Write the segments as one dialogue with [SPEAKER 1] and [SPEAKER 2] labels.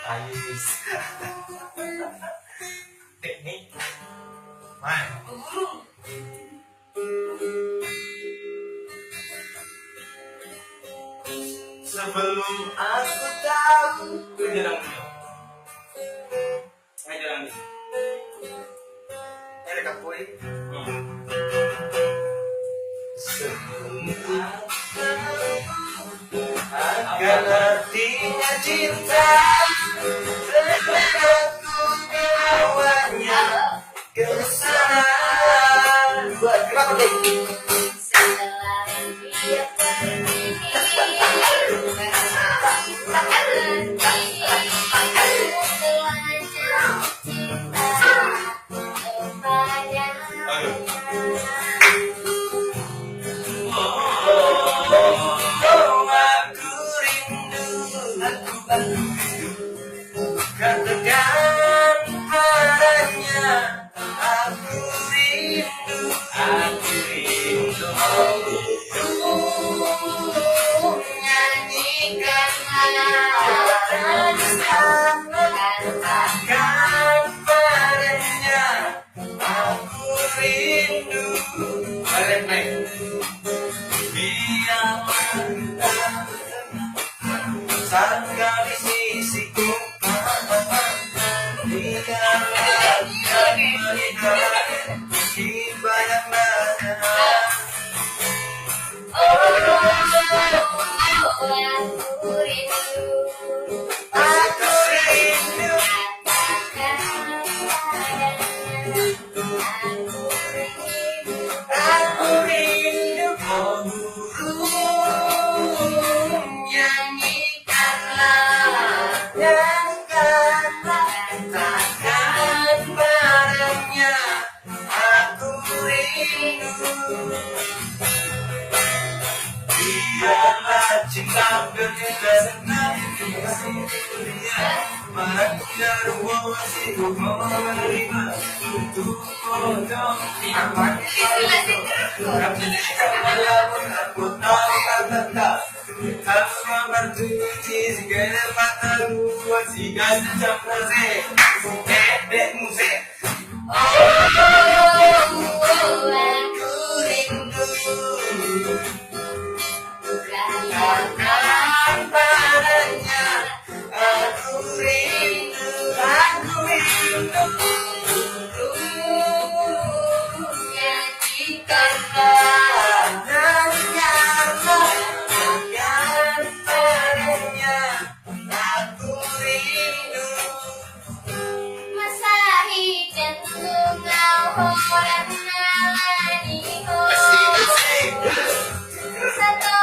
[SPEAKER 1] Ayus. Teknik. Man. Sebelum aku tahu. Jarang nih. Jarang nih. Ada kapoi. Sebelum akan artinya cinta, aku bawanya ke sana. Buat kenapa deh?
[SPEAKER 2] Setelah dia pergi,
[SPEAKER 1] Katakan padanya, aku rindu, nyanyikanlah, katakan padanya, aku rindu. Biarlah sanggah di sisiku, biarlah dia melihat di banyak mata. Aku rindu, aku rindu. Oh burung, nyanyikanlah, nyanyikanlah, katakan padanya, aku rindu. Biarlah cinta berkesan dunia, manusia masih menerima untuk kodok. Walaupun aku tahu kata tanpa bertujuan segala mata dua segala campur dek musik. Aku rindu. Katakan padanya, aku rindu, aku rindu. Nyanyikanlah, nyanyikanlah, katakan padanya, aku rindu.
[SPEAKER 2] Masahi jantung orang nalani ho. Satu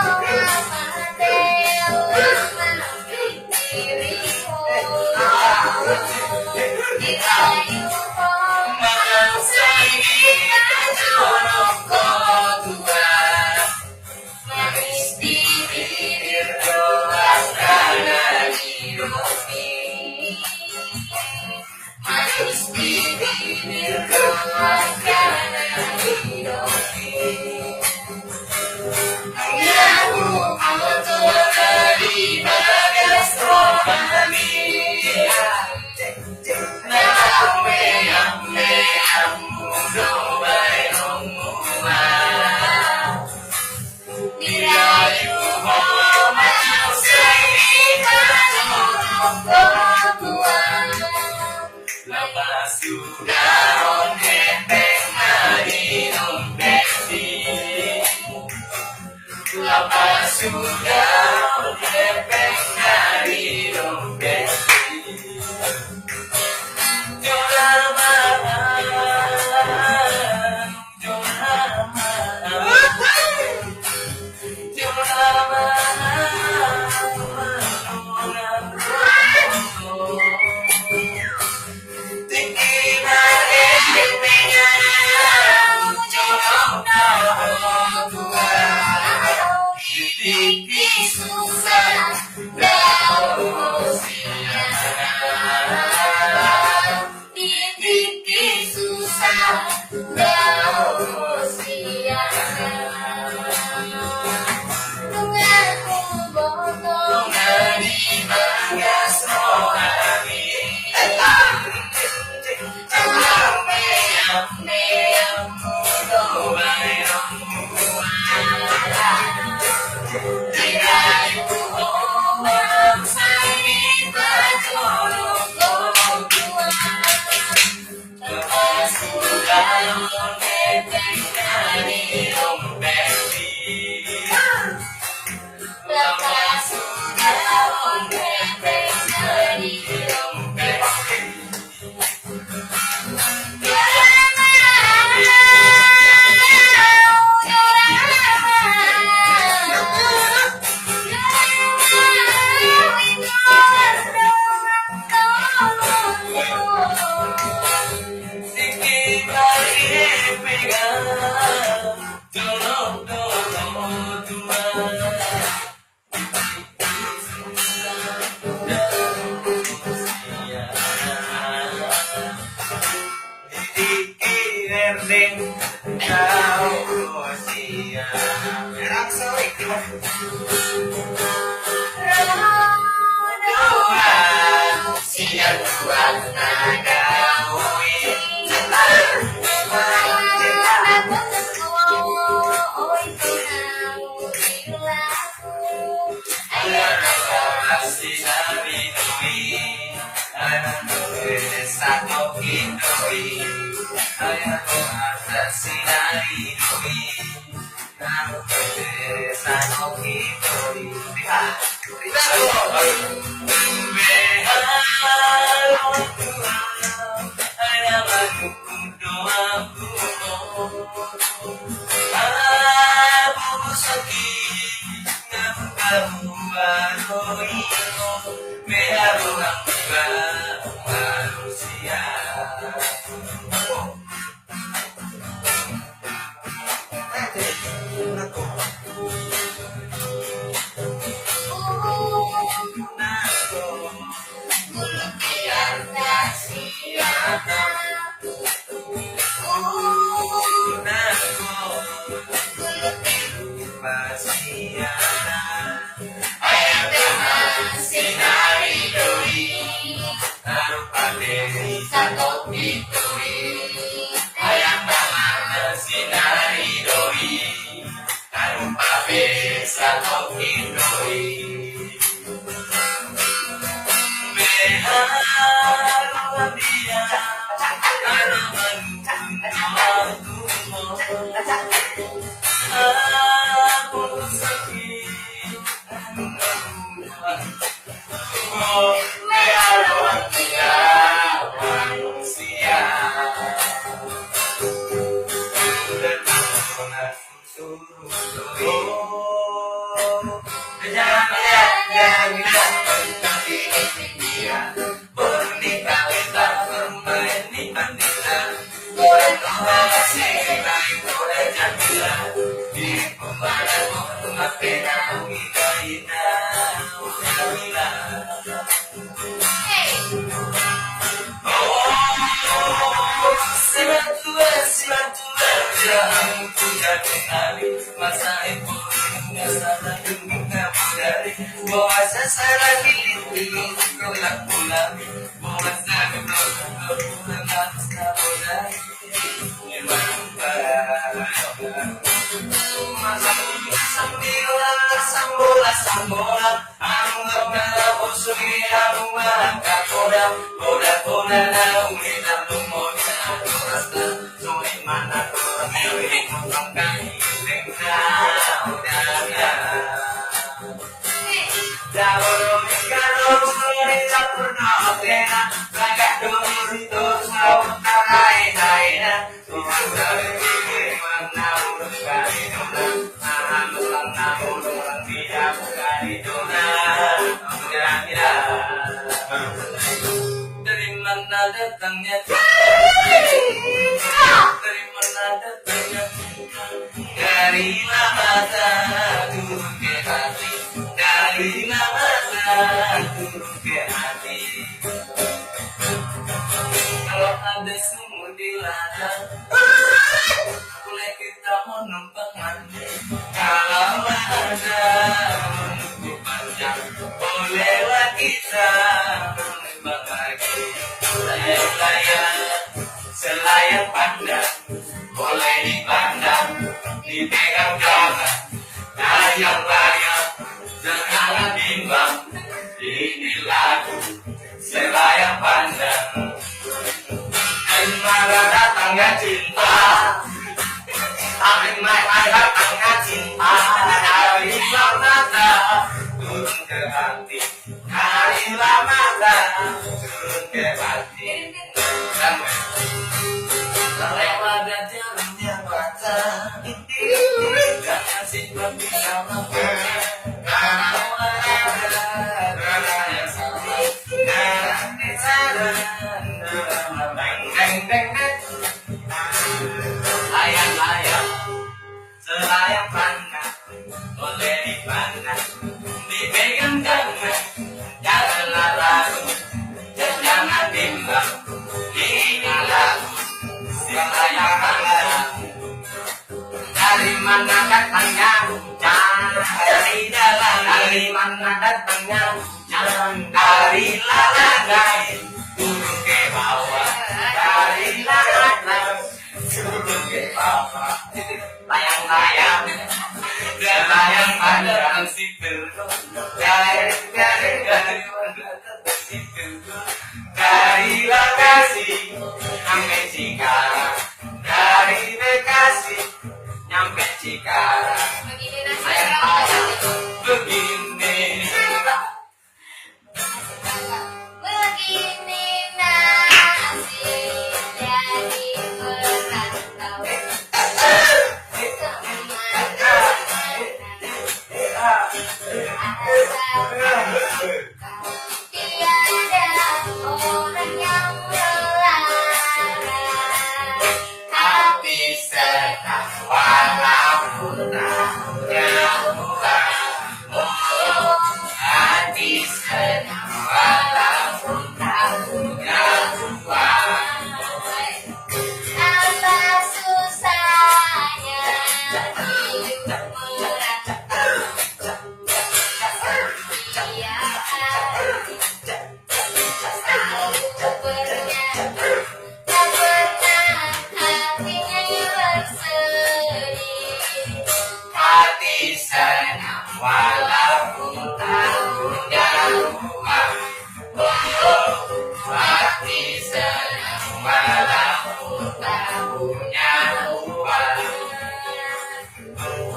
[SPEAKER 1] Lepas sudah on Siang buat nagawi sinari doi ayano desa koki doi ayano ada sinari doi ayano desa koki doi Dari mana datangnya dari mana datangnya dari mata turun ke hati dari mata turun ke hati kalau ada sumur di ladang boleh kita menumpang mandi kalau ada menunggu panjang bolehlah kita menembak lagi selayang pandang boleh dipandang dipegang jangan layang-layang janganlah bimbang ini lagu selayang pandang dari mana datangnya cinta dari mana datangnya cinta dari mata turun ke hati dari mata turun ke hati lewat jalannya mata jangan simpan di dalam kalau ada yang salah layang-layang selayang pandang boleh dipandang dipegang janganlah ragu jangan bimbang ini lagu selayang pandang dari mana datangnya dari datangnya hujan dari larangan turun ke bawah, dari larangan turun ke bawah, layang-layang dan layang pandang si terus dari Bekasi sampai Cikarang, dari Bekasi nyampe Cikarang.
[SPEAKER 2] Begini nasib
[SPEAKER 1] Sayang
[SPEAKER 2] orang
[SPEAKER 1] ayam
[SPEAKER 2] itu.
[SPEAKER 1] begini.
[SPEAKER 2] Begini nasib dari perantau. Tiada orang yang melarang
[SPEAKER 1] Hati senang walaupun tahunya bukan. Oh, hati senang walaupun tahunya bukan.
[SPEAKER 2] apa susahnya hidup merantau. Dia selalu bernyanyi, tak pernah hatinya bersedih.
[SPEAKER 1] Hati senang walaupun tahunya bukan. Oh, hati senang walaupun tahunya bukan.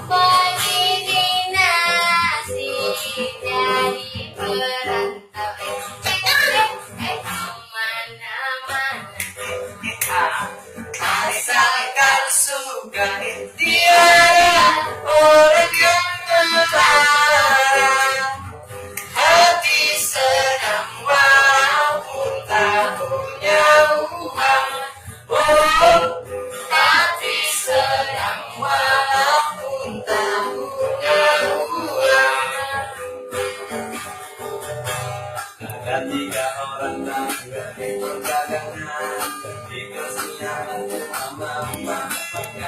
[SPEAKER 2] Begini nasib dari perantau. Kemana-mana.
[SPEAKER 1] Asalkan suka tiada orang yang melarang. Hati senang walaupun tahunya uang. Oh, hati senang walaupun tahunya uang. Ada 3 orang tangga di perdagangan, dikasih nama mama.